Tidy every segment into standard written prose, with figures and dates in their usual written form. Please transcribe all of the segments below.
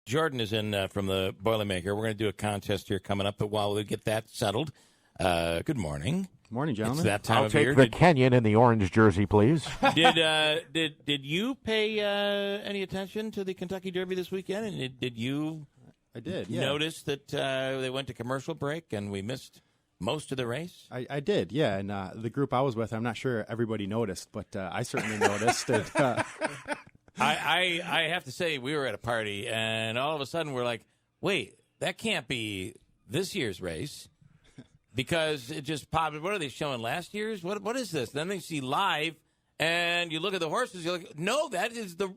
Jordan is in from the Boilermaker. We're going to do a contest here coming up, but while we get that settled, good morning. Morning, gentlemen. It's that time I'll of take year. the Kenyan in the orange jersey, please. Did you pay any attention to the Kentucky Derby this weekend? And did you? I did. Yeah. Notice that they went to commercial break and we missed most of the race? I did. Yeah, and the group I was with, I'm not sure everybody noticed, but I certainly noticed it. I have to say, we were at a party, and all of a sudden we're like, wait, that can't be this year's race, because it just popped. What are they showing, last year's? What is this? Then they see live, and you look at the horses, you're like, no, that is the...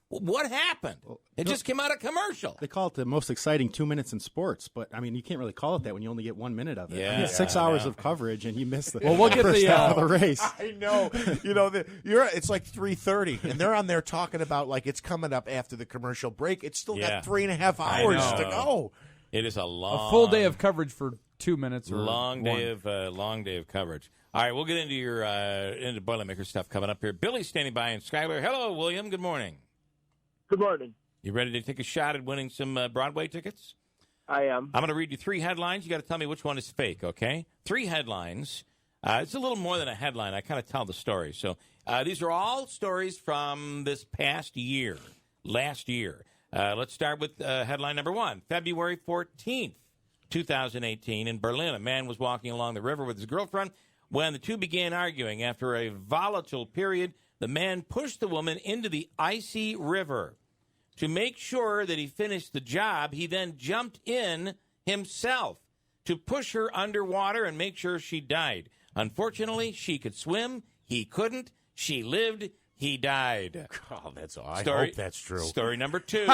What happened? It just came out of commercial. They call it the most exciting 2 minutes in sports, but I mean, you can't really call it that when you only get 1 minute of it. Yeah, I mean, 6 hours of coverage, and you miss the we'll get first half of the race. I know. It's like 3:30, and they're on there talking about like it's coming up after the commercial break. It's still got 3.5 hours to go. It is a full day of coverage for 2 minutes. Or long day of coverage. All right, we'll get into your into Boilermaker stuff coming up here. Billy's standing by in Schuyler. Hello, William. Good morning. Good morning. You ready to take a shot at winning some Broadway tickets? I am. I'm going to read you 3 headlines. You got to tell me which one is fake, okay? 3 headlines. It's a little more than a headline. I kind of tell the story. So these are all stories from this past year, last year. Let's start with headline number 1. February 14th, 2018, in Berlin, a man was walking along the river with his girlfriend when the two began arguing. After a volatile period, the man pushed the woman into the icy river. To make sure that he finished the job, he then jumped in himself to push her underwater and make sure she died. Unfortunately, she could swim. He couldn't. She lived. He died. Oh, that's all. I hope that's true. Story number 2.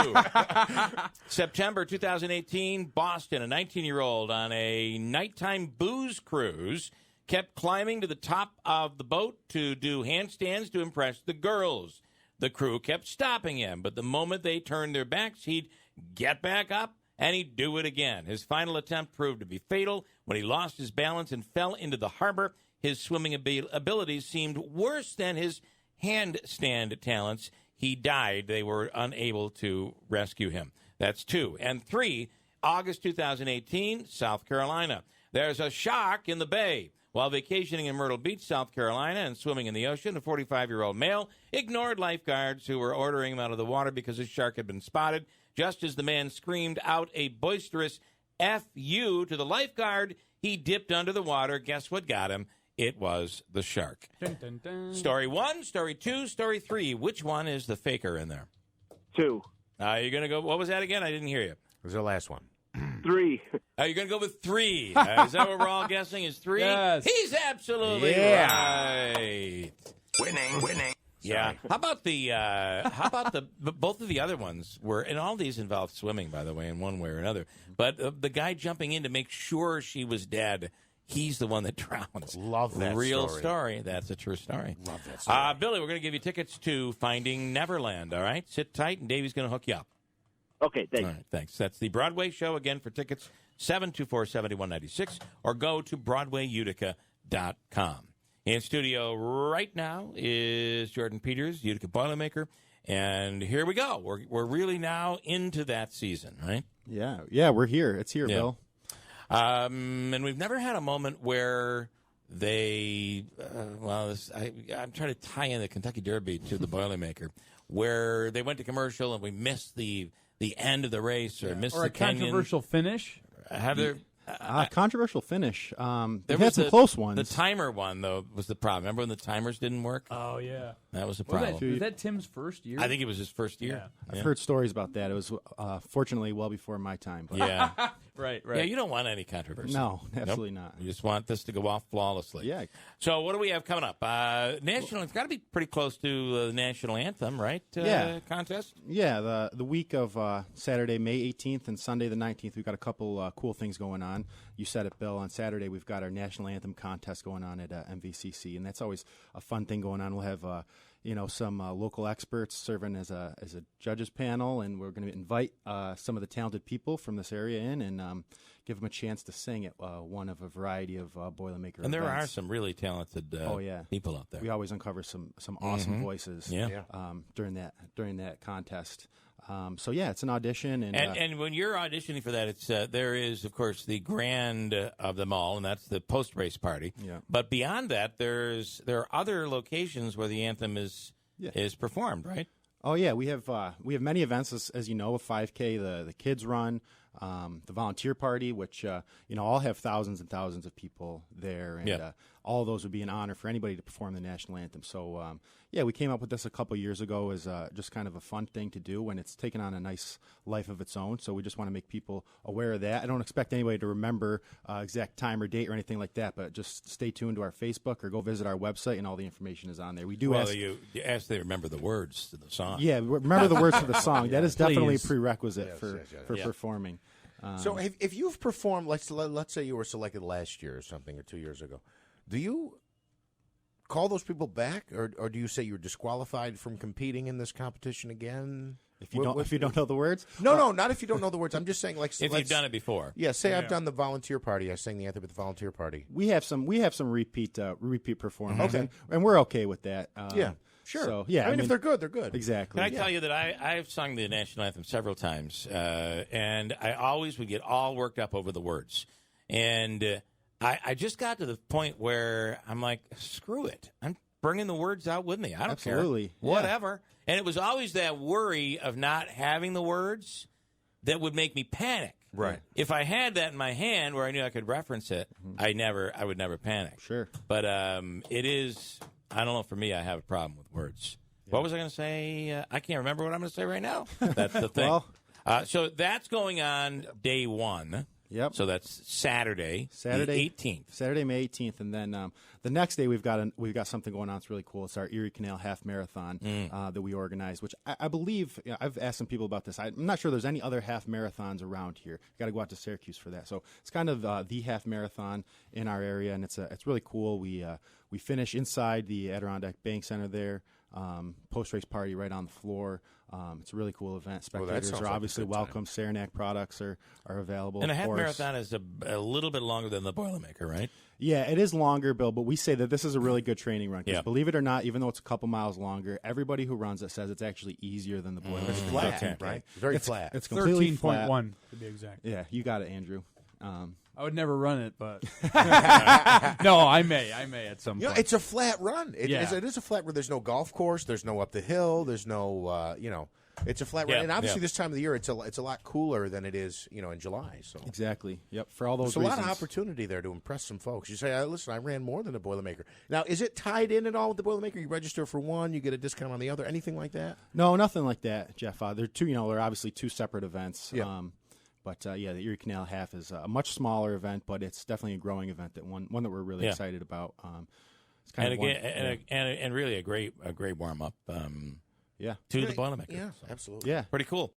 September 2018, Boston, a 19-year-old on a nighttime booze cruise kept climbing to the top of the boat to do handstands to impress the girls. The crew kept stopping him, but the moment they turned their backs, he'd get back up and he'd do it again. His final attempt proved to be fatal when he lost his balance and fell into the harbor. His swimming abilities seemed worse than his handstand talents. He died. They were unable to rescue him. That's 2. And 3, August 2018, South Carolina. There's a shark in the bay. While vacationing in Myrtle Beach, South Carolina, and swimming in the ocean, a 45-year-old male ignored lifeguards who were ordering him out of the water because a shark had been spotted. Just as the man screamed out a boisterous F you to the lifeguard, he dipped under the water. Guess what got him? It was the shark. Dun, dun, dun. Story 1, story 2, story 3. Which one is the faker in there? 2. You're going to go, what was that again? I didn't hear you. It was the last one. 3. You're going to go with 3. Is that what we're all guessing is 3? Yes. He's absolutely right. Winning. Yeah. Sorry. How about the both of the other ones were, and all these involved swimming, by the way, in one way or another. But the guy jumping in to make sure she was dead, he's the one that drowns. Love that Real story. That's a true story. Love that story. Billy, we're going to give you tickets to Finding Neverland, all right? Sit tight, and Davey's going to hook you up. Okay, thanks. All right, thanks. That's the Broadway show. Again, for tickets, 724-7196, or go to BroadwayUtica.com. In studio right now is Jordan Peters, Utica Boilermaker, and here we go. We're really now into that season, right? Yeah, we're here. It's here, Bill. And we've never had a moment where they, I'm trying to tie in the Kentucky Derby to the Boilermaker, where they went to commercial and we missed the end of the race or missed Or the a controversial finish. Have there? Controversial finish. There They was had some close ones. The timer one, though, was the problem. Remember when the timers didn't work? Oh, yeah. That was the Was problem. that Tim's first year? I think it was his first year. I've heard stories about that. It was fortunately well before my time. But Yeah. Right. Yeah, you don't want any controversy. No, absolutely not. You just want this to go off flawlessly. Yeah. So what do we have coming up? It's got to be pretty close to the National Anthem, right? Contest? Yeah, the week of Saturday, May 18th and Sunday the 19th, we've got a couple cool things going on. You said it, Bill. On Saturday, we've got our National Anthem Contest going on at MVCC, and that's always a fun thing going on. We'll have some local experts serving as a judges panel, and we're going to invite some of the talented people from this area in and give them a chance to sing at one of a variety of Boilermaker And there events. are some really talented people out there. We always uncover some awesome voices Yeah. during that contest. So yeah, it's an audition, And when you're auditioning for that, it's there is, of course, the grand of them all, and that's the post-race party. Yeah. But beyond that, there are other locations where the anthem is performed, right? oh yeah, we have many events, as you know, a 5K, the kids run, the volunteer party, which all have thousands and thousands of people there, and all of those would be an honor for anybody to perform the national anthem. So we came up with this a couple years ago as just kind of a fun thing to do, and it's taken on a nice life of its own. So we just want to make people aware of that. I don't expect anybody to remember exact time or date or anything like that, but just stay tuned to our Facebook or go visit our website, and all the information is on there. We do you ask they remember the words to the song. Yeah, remember the words to the song. That is definitely a Please. prerequisite for performing. So if you've performed, let's say you were selected last year or something, or 2 years ago, do you call those people back, or do you say you're disqualified from competing in this competition again? If you don't know the words, No, not if you don't know the words. I'm just saying, like, If you've done it before. Yeah, say I've done the volunteer party. I sang the anthem at the volunteer party. we have some repeat performers, Okay. and we're okay with that. Yeah, sure. So yeah, I mean, if they're good, they're good. exactly. Can I tell you that I've sung the national anthem several times, and I always would get all worked up over the words. And I just got to the point where I'm like, screw it. I'm bringing the words out with me. I don't Absolutely. care. Yeah. Whatever. And it was always that worry of not having the words that would make me panic. Right. If I had that in my hand where I knew I could reference it, I would never panic. Sure. But it is, I don't know, for me, I have a problem with words. What was I going to say? I can't remember what I'm going to say right now. That's the thing. Well- So that's going on day one. Yep. So that's Saturday, the 18th. Saturday, May 18th, and then the next day we've got something going on. It's really cool. It's our Erie Canal Half Marathon that we organize, which I believe I've asked some people about this. I'm not sure there's any other half marathons around here. You got to go out to Syracuse for that. So it's kind of the half marathon in our area, and it's really cool. We finish inside the Adirondack Bank Center there. Post-race party right on the floor. It's a really cool event. Spectators sounds are like a obviously good time. welcome. Saranac products are available. And a of half course. marathon is a little bit longer than the Boilermaker, right? Yeah, it is longer, Bill, but we say that this is a really good training run. 'Cause Yeah. believe it or not, even though it's a couple miles longer, everybody who runs it says it's actually easier than the Boilermaker. It's flat, Okay. right? Very flat. It's completely 13.1 flat. to be exact. Yeah, you got it, Andrew. I would never run it, but no, I may at some point. It's a flat run. It Yeah. is a flat run. There's no golf course. There's no up the hill. There's no, it's a flat run. Yeah, And obviously, yeah. this time of the year, it's a lot cooler than it is, in July. So Exactly. Yep. For all those there's a reasons. lot of opportunity there to impress some folks. You say, listen, I ran more than a Boilermaker. Now, is it tied in at all with the Boilermaker? You register for one, you get a discount on the other, anything like that? No, nothing like that, Jeff. They're two. They're obviously two separate events. Yeah. But the Erie Canal Half is a much smaller event, but it's definitely a growing event. One that we're really excited about. It's kind And of again, and really a great warm up. yeah. To the Boilermaker. Yeah, So, absolutely. Yeah. pretty cool.